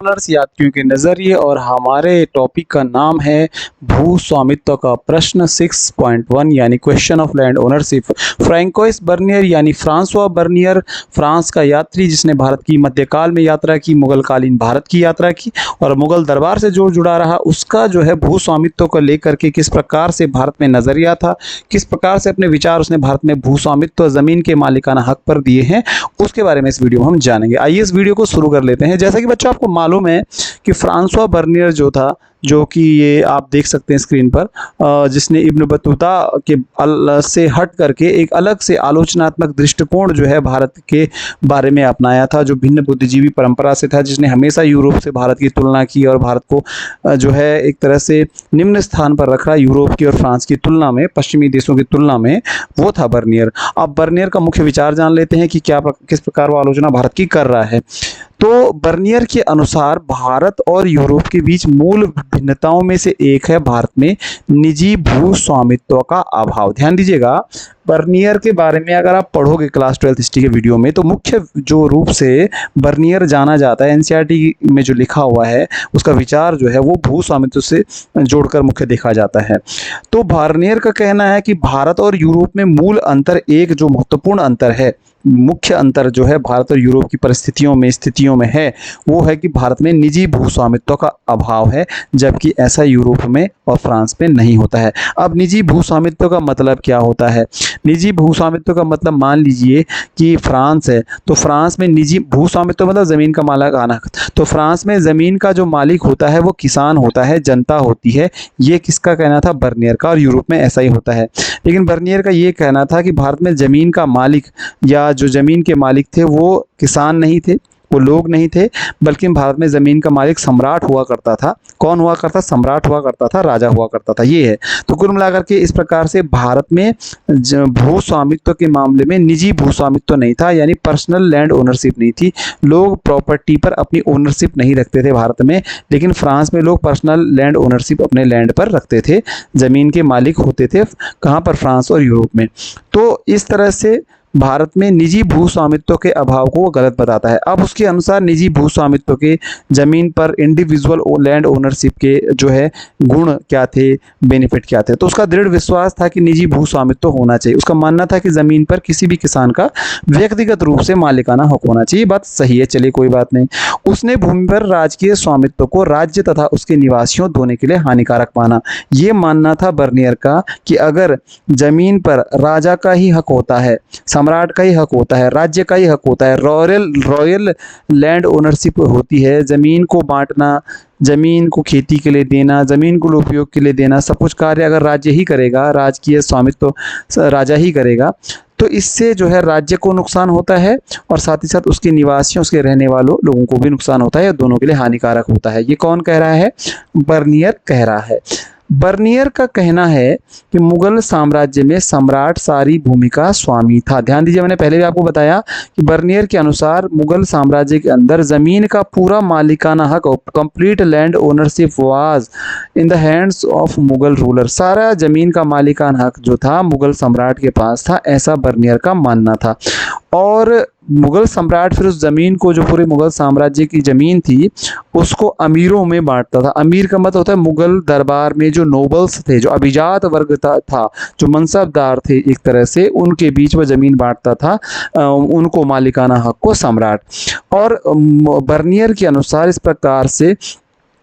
Travellers यात्रियों के नज़रिए और हमारे टॉपिक का नाम है भू स्वामित्व का प्रश्न 6.1 यानी question of land ownership. Francois Bernier यानी फ्रांसवा बर्नियर फ्रांस का यात्री जिसने भारत की मध्यकाल में यात्रा की, मुगल कालीन भारत की यात्रा की और मुगल दरबार से जो जुड़ा रहा, उसका जो है भू स्वामित्व को लेकर के किस प्रकार से भारत में नज़रिया था, किस प्रकार से अपने विचार उसने भारत में भू स्वामित्व ज़मीन के मालिकाना हक पर दिए हैं, उसके बारे में इस वीडियो में हम जानेंगे। आइए इस वीडियो को शुरू कर लेते हैं। जैसा कि बच्चों आपको मालूम है कि फ्रांसवा बर्नियर जो था, जो कि ये आप देख सकते हैं स्क्रीन पर, जिसने इब्न बतूता के से हट करके एक अलग से आलोचनात्मक दृष्टिकोण जो है भारत के बारे में अपनाया था, जो भिन्न बुद्धिजीवी परंपरा से था, जिसने हमेशा यूरोप से भारत की तुलना की और भारत को जो है एक तरह से निम्न स्थान पर रखा यूरोप की और फ्रांस की तुलना में, पश्चिमी देशों की तुलना में, वो था बर्नियर। अब बर्नियर का मुख्य विचार जान लेते हैं कि किस प्रकार वो आलोचना भारत की कर रहा है। तो बर्नियर के अनुसार भारत और यूरोप के बीच मूल भिन्नताओं में से एक है भारत में निजी भू स्वामित्व का अभाव। ध्यान दीजिएगा, बर्नियर के बारे में अगर आप पढ़ोगे क्लास 12th हिस्ट्री के वीडियो में, तो मुख्य जो रूप से बर्नियर जाना जाता है, एनसीईआरटी में जो लिखा हुआ है उसका विचार जो है वो भू स्वामित्व से जोड़कर मुख्य देखा जाता है। तो बर्नियर का कहना है कि भारत और यूरोप में मूल अंतर, एक जो महत्वपूर्ण अंतर है, मुख्य अंतर जो है भारत और यूरोप की परिस्थितियों में, स्थितियों में है, वो है कि भारत में निजी भू स्वामित्व का अभाव है, जबकि ऐसा यूरोप में और फ्रांस में नहीं होता है। अब निजी भू स्वामित्व का मतलब क्या होता है? निजी भू स्वामित्व का मतलब, मान लीजिए कि फ्रांस है, तो फ्रांस में निजी भू स्वामित्व मतलब ज़मीन का मालिकाना हक। तो फ्रांस में ज़मीन का जो मालिक होता है वो किसान होता है, जनता होती है। ये किसका कहना था? बर्नियर का। और यूरोप में ऐसा ही होता है। लेकिन बर्नियर का ये कहना था कि भारत में ज़मीन का मालिक या जो ज़मीन के मालिक थे वो किसान नहीं थे, वो लोग नहीं थे, बल्कि भारत में ज़मीन का मालिक सम्राट हुआ करता था। कौन हुआ करता? सम्राट हुआ करता था, राजा हुआ करता था। ये है। तो कुल मिलाकर के इस प्रकार से भारत में भू स्वामित्व के मामले में निजी भू स्वामित्व नहीं था, यानी पर्सनल लैंड ओनरशिप नहीं थी। लोग प्रॉपर्टी पर अपनी ओनरशिप नहीं रखते थे भारत में, लेकिन फ्रांस में लोग पर्सनल लैंड ओनरशिप अपने लैंड पर रखते थे, ज़मीन के मालिक होते थे। कहाँ पर? फ्रांस और यूरोप में। तो इस तरह से भारत में निजी भू स्वामित्व के अभाव को वो गलत बताता है। अब उसके अनुसार निजी भू स्वामित्व के, ज़मीन पर इंडिविजुअल लैंड ओनरशिप के जो है गुण क्या थे, बेनिफिट क्या थे। तो उसका दृढ़ विश्वास था कि निजी भू स्वामित्व होना चाहिए। उसका मानना था कि ज़मीन पर किसी भी किसान का व्यक्तिगत रूप से मालिकाना हक होना चाहिए। बात सही है, चलिए कोई बात नहीं। उसने भूमि पर राजकीय स्वामित्व को राज्य तथा उसके निवासियों दोनों के लिए हानिकारक माना। ये मानना था बर्नियर का कि अगर ज़मीन पर राजा का ही हक होता है, सम्राट का ही हक होता है, राज्य का ही हक होता है, रॉयल लैंड ओनरशिप होती है, ज़मीन को बांटना, ज़मीन को खेती के लिए देना, ज़मीन को उपयोग के लिए देना, सब कुछ कार्य अगर राज्य ही करेगा, राजकीय स्वामित्व राजा ही करेगा, तो इससे जो है राज्य को नुकसान होता है और साथ ही साथ उसके निवासियों, उसके रहने वालों लोगों को भी नुकसान होता है, दोनों के लिए हानिकारक होता है। ये कौन कह रहा है? बर्नियर कह रहा है। बर्नियर का कहना है कि मुगल साम्राज्य में सम्राट सारी भूमि का स्वामी था। ध्यान दीजिए, मैंने पहले भी आपको बताया कि बर्नियर के अनुसार मुगल साम्राज्य के अंदर ज़मीन का पूरा मालिकाना हक, complete land ownership was in the hands of Mughal ruler. सारा ज़मीन का मालिकाना हक जो था मुगल सम्राट के पास था, ऐसा बर्नियर का मानना था। और मुगल सम्राट फिर उस ज़मीन को, जो पूरे मुगल साम्राज्य की ज़मीन थी, उसको अमीरों में बांटता था। अमीर का मतलब होता है मुगल दरबार में जो नोबल्स थे, जो अभिजात वर्ग था, जो मनसबदार थे, एक तरह से उनके बीच में ज़मीन बांटता था, उनको मालिकाना हक को सम्राट। और बर्नियर के अनुसार इस प्रकार से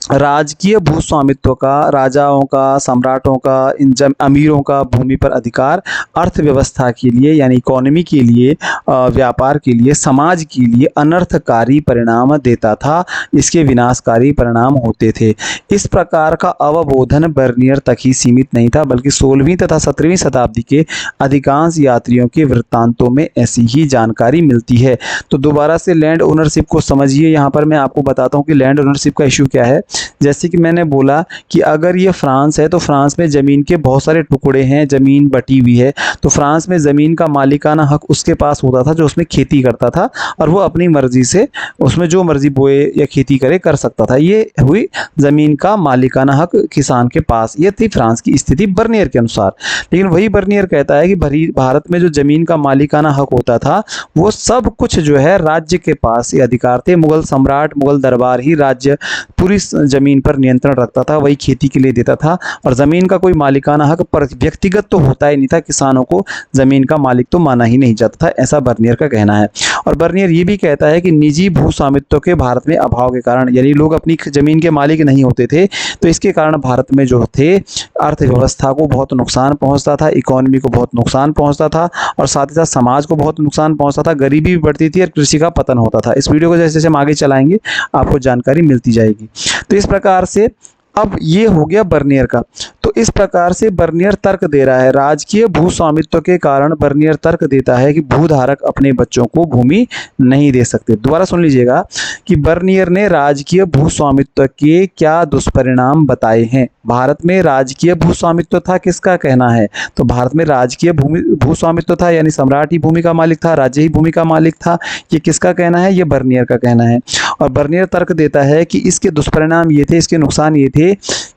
राजकीय भू स्वामित्व का, राजाओं का, सम्राटों का, इन अमीरों का भूमि पर अधिकार अर्थव्यवस्था के लिए, यानी इकोनॉमी के लिए, व्यापार के लिए, समाज के लिए अनर्थकारी परिणाम देता था। इसके विनाशकारी परिणाम होते थे। इस प्रकार का अवबोधन बर्नियर तक ही सीमित नहीं था, बल्कि 16वीं तथा 17वीं शताब्दी के अधिकांश यात्रियों के वृत्तांतों में ऐसी ही जानकारी मिलती है। तो दोबारा से लैंड ओनरशिप को समझिए। यहाँ पर मैं आपको बताता हूँ कि लैंड ओनरशिप का इश्यू क्या है। जैसे कि मैंने बोला कि अगर ये फ्रांस है तो फ्रांस में ज़मीन के बहुत सारे टुकड़े हैं, ज़मीन बटी हुई है, तो फ्रांस में ज़मीन का मालिकाना हक उसके पास होता था जो उसमें खेती करता था, और वो अपनी मर्ज़ी से उसमें जो मर्ज़ी बोए या खेती करे कर सकता था। ये हुई ज़मीन का मालिकाना हक किसान के पास। ये थी फ्रांस की स्थिति बर्नियर के अनुसार। लेकिन वही बर्नियर कहता है कि भारत में जो ज़मीन का मालिकाना हक होता था वो सब कुछ जो है राज्य के पास ये अधिकार थे। मुगल सम्राट, मुगल दरबार ही राज्य पूरी ज़मीन पर नियंत्रण रखता था, वही खेती के लिए देता था, और ज़मीन का कोई मालिकाना हक पर व्यक्तिगत तो होता ही नहीं था, किसानों को ज़मीन का मालिक तो माना ही नहीं जाता था, ऐसा बर्नियर का कहना है। और बर्नियर ये भी कहता है कि निजी भू स्वामित्व के भारत में अभाव के कारण, यानी लोग अपनी ज़मीन के मालिक नहीं होते थे, तो इसके कारण भारत में जो थे अर्थव्यवस्था को बहुत नुकसान पहुंचता था, इकोनॉमी को बहुत नुकसान पहुंचता था, और साथ ही साथ समाज को बहुत नुकसान पहुंचता था, गरीबी भी बढ़ती थी और कृषि का पतन होता था। इस वीडियो को जैसे जैसे हम आगे चलाएंगे आपको जानकारी मिलती जाएगी। तो इस प्रकार से अब ये हो गया बर्नियर का। तो इस प्रकार से बर्नियर तर्क दे रहा है, राजकीय भू स्वामित्व के कारण बर्नियर तर्क देता है कि भूधारक अपने बच्चों को भूमि नहीं दे सकते। दोबारा सुन लीजिएगा कि बर्नियर ने राजकीय भू स्वामित्व के क्या दुष्परिणाम बताए हैं। भारत में राजकीय भू स्वामित्व था, किसका कहना है, तो भारत में राजकीय भू स्वामित्व था, यानी सम्राट ही भूमि का मालिक था, राज्य ही भूमि का मालिक था। ये किसका कहना है, ये बर्नियर का कहना है। और बर्नियर तर्क देता है कि इसके दुष्परिणाम ये थे, इसके नुकसान ये थे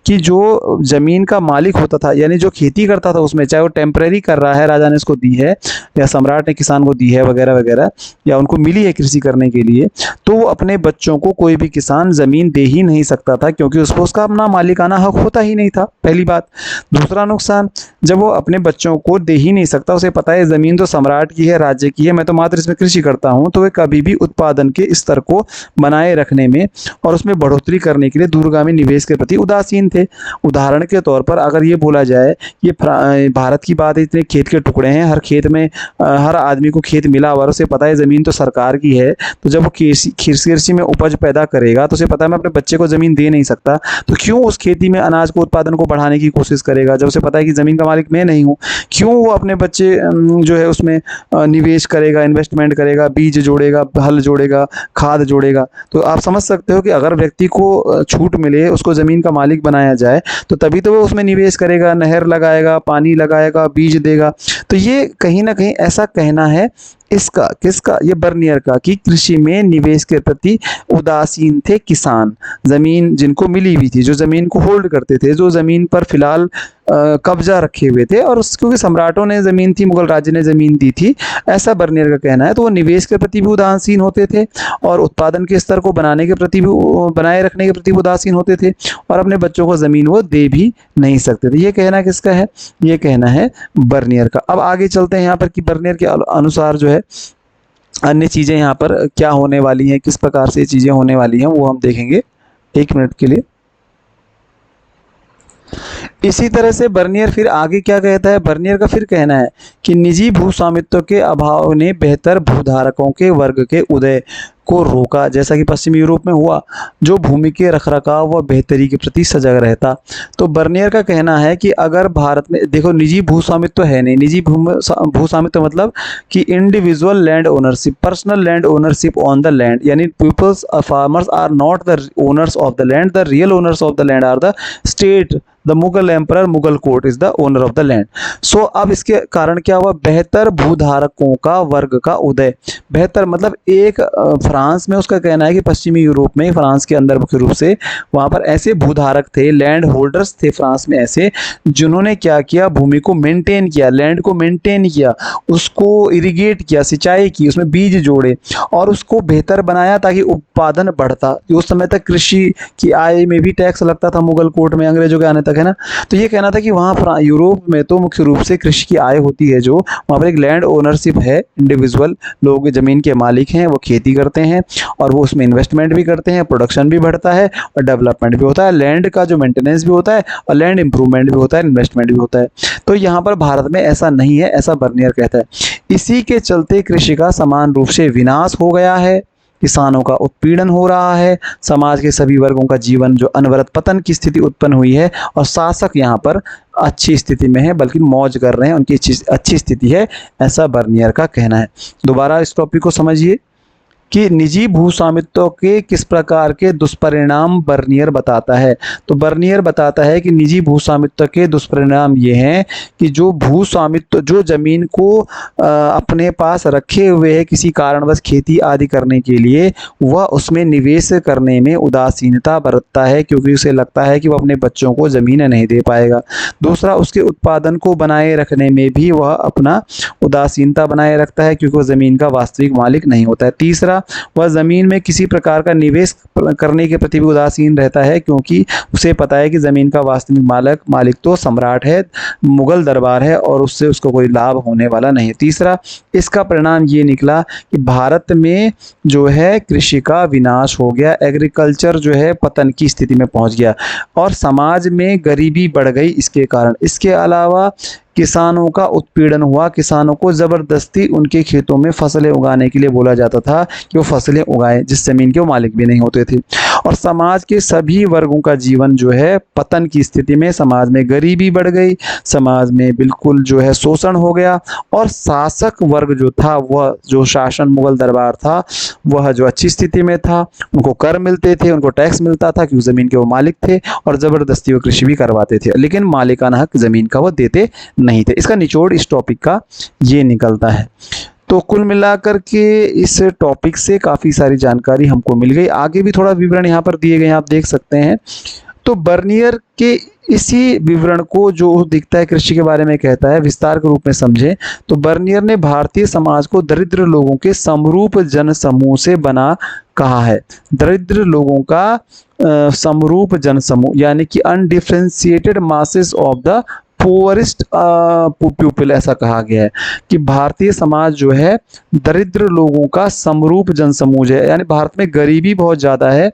कि जो ज़मीन का मालिक होता था, यानी जो खेती करता था उसमें, चाहे वो टेम्परेरी कर रहा है, राजा ने उसको दी है या सम्राट ने किसान को दी है वगैरह वगैरह, या उनको मिली है कृषि करने के लिए, तो वो अपने बच्चों को कोई भी किसान ज़मीन दे ही नहीं सकता था, क्योंकि उसको उसका अपना मालिकाना हक होता ही नहीं था, पहली बात। दूसरा नुकसान, जब वो अपने बच्चों को दे ही नहीं सकता, उसे पता है ज़मीन तो सम्राट की है, राज्य की है, मैं तो मात्र इसमें कृषि करता हूँ, तो वे कभी भी उत्पादन के स्तर को बनाए रखने में और उसमें बढ़ोतरी करने के लिए दूरगामी निवेश के प्रति उदासीन थे। उदाहरण के तौर पर अगर ये बोला जाए, ये भारत की बात है, इतने खेत के टुकड़े हैं, हर खेत में हर आदमी को खेत मिला हुआ, उसे पता है ज़मीन तो सरकार की है, तो जब वो कृषि में उपज पैदा करेगा तो उसे पता है मैं अपने बच्चे को ज़मीन दे नहीं सकता, तो क्यों उस खेती में अनाज को उत्पादन को बढ़ाने की कोशिश करेगा, जब उसे पता है कि ज़मीन का मालिक मैं नहीं हूँ, क्यों वो अपने बच्चे जो है उसमें निवेश करेगा, इन्वेस्टमेंट करेगा, बीज जोड़ेगा, हल जोड़ेगा, खाद जोड़ेगा। तो आप समझ सकते हो कि अगर व्यक्ति को छूट मिले, उसको ज़मीन का मालिक बनाया जाए, तो तभी तो वो उसमें निवेश करेगा, नहर लगाएगा, पानी लगाएगा, बीज देगा। तो ये कहीं ना कहीं ऐसा कहना है इसका, किसका, ये बर्नियर का, कि कृषि में निवेश के प्रति उदासीन थे किसान, ज़मीन जिनको मिली हुई थी, जो ज़मीन को होल्ड करते थे, जो ज़मीन पर फिलहाल कब्जा रखे हुए थे, और क्योंकि सम्राटों ने ज़मीन थी, मुगल राज्य ने ज़मीन दी थी, ऐसा बर्नियर का कहना है। तो वो निवेश के प्रति भी उदासीन होते थे, और उत्पादन के स्तर को बनाने के प्रति भी, बनाए रखने के प्रति उदासीन होते थे, और अपने बच्चों को ज़मीन वो दे भी नहीं सकते थे। ये कहना किसका है, ये कहना है बर्नियर का। अब आगे चलते हैं यहाँ पर कि बर्नियर के अनुसार जो है अन्य चीज़ें यहाँ पर क्या होने वाली हैं, किस प्रकार से चीज़ें होने वाली हैं, वो हम देखेंगे 1 मिनट के लिए। इसी तरह से बर्नियर फिर आगे क्या कहता है, बर्नियर का फिर कहना है कि निजी भू स्वामित्व के अभाव ने बेहतर भूधारकों के वर्ग के उदय को रोका, जैसा कि पश्चिमी यूरोप में हुआ, जो भूमि के रखरखाव व बेहतरी के प्रति सजग रहता। तो बर्नियर का कहना है कि अगर भारत में देखो निजी भू स्वामित्व है नहीं, निजी भू स्वामित्व मतलब कि individual land ownership, personal land ownership on the land, यानी peoples farmers are not the owners of the land, the real owners of the land are the state, the Mughal emperor, Mughal court is the owner of the land. सो अब इसके कारण क्या हुआ, बेहतर भूधारकों का वर्ग का उदय। बेहतर मतलब एक फ्रांस में उसका कहना है कि पश्चिमी यूरोप में, फ्रांस के अंदर मुख्य रूप से वहाँ पर ऐसे भूधारक थे, लैंड होल्डर्स थे फ्रांस में ऐसे, जिन्होंने क्या किया, भूमि को मेंटेन किया, लैंड को मेंटेन किया, उसको इरिगेट किया, सिंचाई की, उसमें बीज जोड़े और उसको बेहतर बनाया ताकि उत्पादन बढ़ता। उस समय तक कृषि की आय में भी टैक्स लगता था मुगल कोर्ट में, अंग्रेजों के आने तक, है ना। तो ये कहना था कि वहाँ यूरोप में तो मुख्य रूप से कृषि की आय होती है, जो वहाँ पर एक लैंड ओनरशिप है, इंडिविजुअल लोग ज़मीन के मालिक हैं, वो खेती करते हैं और वो उसमें इन्वेस्टमेंट भी करते हैं, प्रोडक्शन भी बढ़ता है और डेवलपमेंट भी होता है, लैंड का जो मेंटेनेंस भी होता है और लैंड इंप्रूवमेंट भी होता है, इन्वेस्टमेंट भी होता है। तो यहाँ पर भारत में ऐसा नहीं है, ऐसा बर्नियर कहता है। इसी के चलते कृषि का समान रूप से विनाश हो गया है, किसानों का उत्पीड़न हो रहा है, समाज के सभी वर्गों का जीवन जो अनवरत पतन की स्थिति उत्पन्न हुई है, और शासक यहाँ पर अच्छी स्थिति में है, बल्कि मौज कर रहे हैं, उनकी अच्छी स्थिति है, ऐसा बर्नियर का कहना है। दोबारा इस टॉपिक को समझिए कि निजी भूस्वामित्व के किस प्रकार के दुष्परिणाम बर्नियर बताता है। तो बर्नियर बताता है कि निजी भूस्वामित्व के दुष्परिणाम ये हैं कि जो भूस्वामित्व, जो जमीन को अपने पास रखे हुए है किसी कारणवश खेती आदि करने के लिए, वह उसमें निवेश करने में उदासीनता बरतता है, क्योंकि उसे लगता है कि वह अपने बच्चों को ज़मीन नहीं दे पाएगा। दूसरा, उसके उत्पादन को बनाए रखने में भी वह अपना उदासीनता बनाए रखता है, क्योंकि वह ज़मीन का वास्तविक मालिक नहीं होता है। तीसरा, वह ज़मीन में किसी प्रकार का निवेश करने के प्रति भी उदासीन रहता है, क्योंकि उसे पता है कि ज़मीन का वास्तविक मालिक तो सम्राट है, मुगल दरबार है, और उससे उसको कोई लाभ होने वाला नहीं। तीसरा, इसका परिणाम ये निकला कि भारत में जो है कृषि का विनाश हो गया, एग्रीकल्चर जो है पतन की स्थिति में पहुंच गया, और समाज में गरीबी बढ़ गई इसके कारण। इसके अलावा किसानों का उत्पीड़न हुआ, किसानों को ज़बरदस्ती उनके खेतों में फसलें उगाने के लिए बोला जाता था कि वो फसलें उगाएं, जिस ज़मीन के वो मालिक भी नहीं होते थे। और समाज के सभी वर्गों का जीवन जो है पतन की स्थिति में, समाज में गरीबी बढ़ गई, समाज में बिल्कुल जो है शोषण हो गया, और शासक वर्ग जो था, वह जो शासन मुगल दरबार था, वह जो अच्छी स्थिति में था, उनको कर मिलते थे, उनको टैक्स मिलता था क्योंकि ज़मीन के वो मालिक थे, और ज़बरदस्ती वो कृषि भी करवाते थे, लेकिन मालिकाना हक ज़मीन का वो देते नहीं थे। इसका निचोड़ इस टॉपिक का ये निकलता है। तो कुल मिलाकर के इस टॉपिक से काफ़ी सारी जानकारी हमको मिल गई। आगे भी थोड़ा विवरण यहाँ पर दिए गए हैं, आप देख सकते हैं। तो बर्नियर के इसी विवरण को जो दिखता है कृषि के बारे में कहता है, विस्तार के रूप में समझें तो बर्नियर ने भारतीय समाज को दरिद्र लोगों के समरूप जन समूह से बना कहा है। दरिद्र लोगों का समरूप जन समूह, यानी कि undifferentiated masses of the poorest people, ऐसा कहा गया है कि भारतीय समाज जो है दरिद्र लोगों का समरूप जनसमूह है। यानी भारत में गरीबी बहुत ज़्यादा है,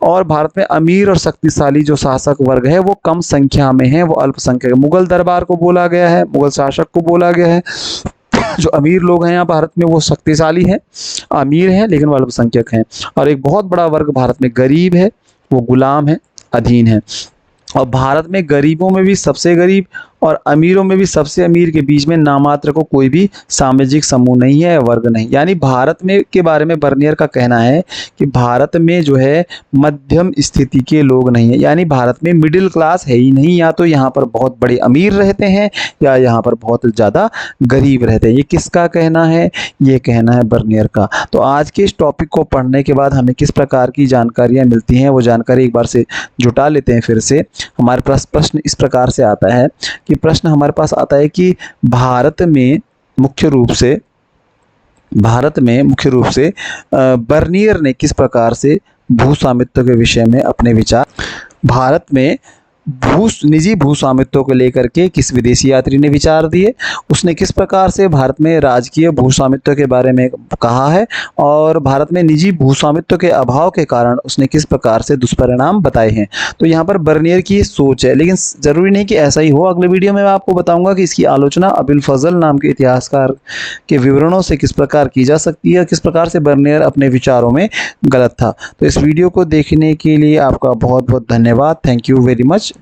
और भारत में अमीर और शक्तिशाली जो शासक वर्ग है वो कम संख्या में है, वो अल्पसंख्यक। मुगल दरबार को बोला गया है, मुगल शासक को बोला गया है। जो अमीर लोग हैं यहाँ भारत में वो शक्तिशाली हैं, अमीर हैं, लेकिन वो अल्पसंख्यक हैं। और एक बहुत बड़ा वर्ग भारत में गरीब है, वो गुलाम है, अधीन है। और भारत में गरीबों में भी सबसे गरीब और अमीरों में भी सबसे अमीर के बीच में नामात्र को कोई भी सामाजिक समूह नहीं है, वर्ग नहीं। यानी भारत में के बारे में बर्नियर का कहना है कि भारत में जो है मध्यम स्थिति के लोग नहीं है, यानी भारत में मिडिल क्लास है ही नहीं। या तो यहाँ पर बहुत बड़े अमीर रहते हैं या यहाँ पर बहुत ज़्यादा गरीब रहते हैं। ये किसका कहना है? ये कहना है बर्नियर का। तो आज के इस टॉपिक को पढ़ने के बाद हमें किस प्रकार की जानकारियाँ मिलती हैं, वो जानकारी एक बार से जुटा लेते हैं। फिर से हमारे पास प्रश्न इस प्रकार से आता है कि प्रश्न हमारे पास आता है कि भारत में मुख्य रूप से बर्नियर ने किस प्रकार से भू स्वामित्व के विषय में अपने विचार, भारत में निजी भू स्वामित्व को लेकर के किस विदेशी यात्री ने विचार दिए, उसने किस प्रकार से भारत में राजकीय भू स्वामित्व के बारे में कहा है, और भारत में निजी भू स्वामित्व के अभाव के कारण उसने किस प्रकार से दुष्परिणाम बताए हैं। तो यहाँ पर बर्नियर की सोच है, लेकिन ज़रूरी नहीं कि ऐसा ही हो। अगले वीडियो में मैं आपको बताऊंगा कि इसकी आलोचना अबुल फजल नाम के इतिहासकार के विवरणों से किस प्रकार की जा सकती है, किस प्रकार से बर्नियर अपने विचारों में गलत था। तो इस वीडियो को देखने के लिए आपका बहुत बहुत धन्यवाद। Thank you very much.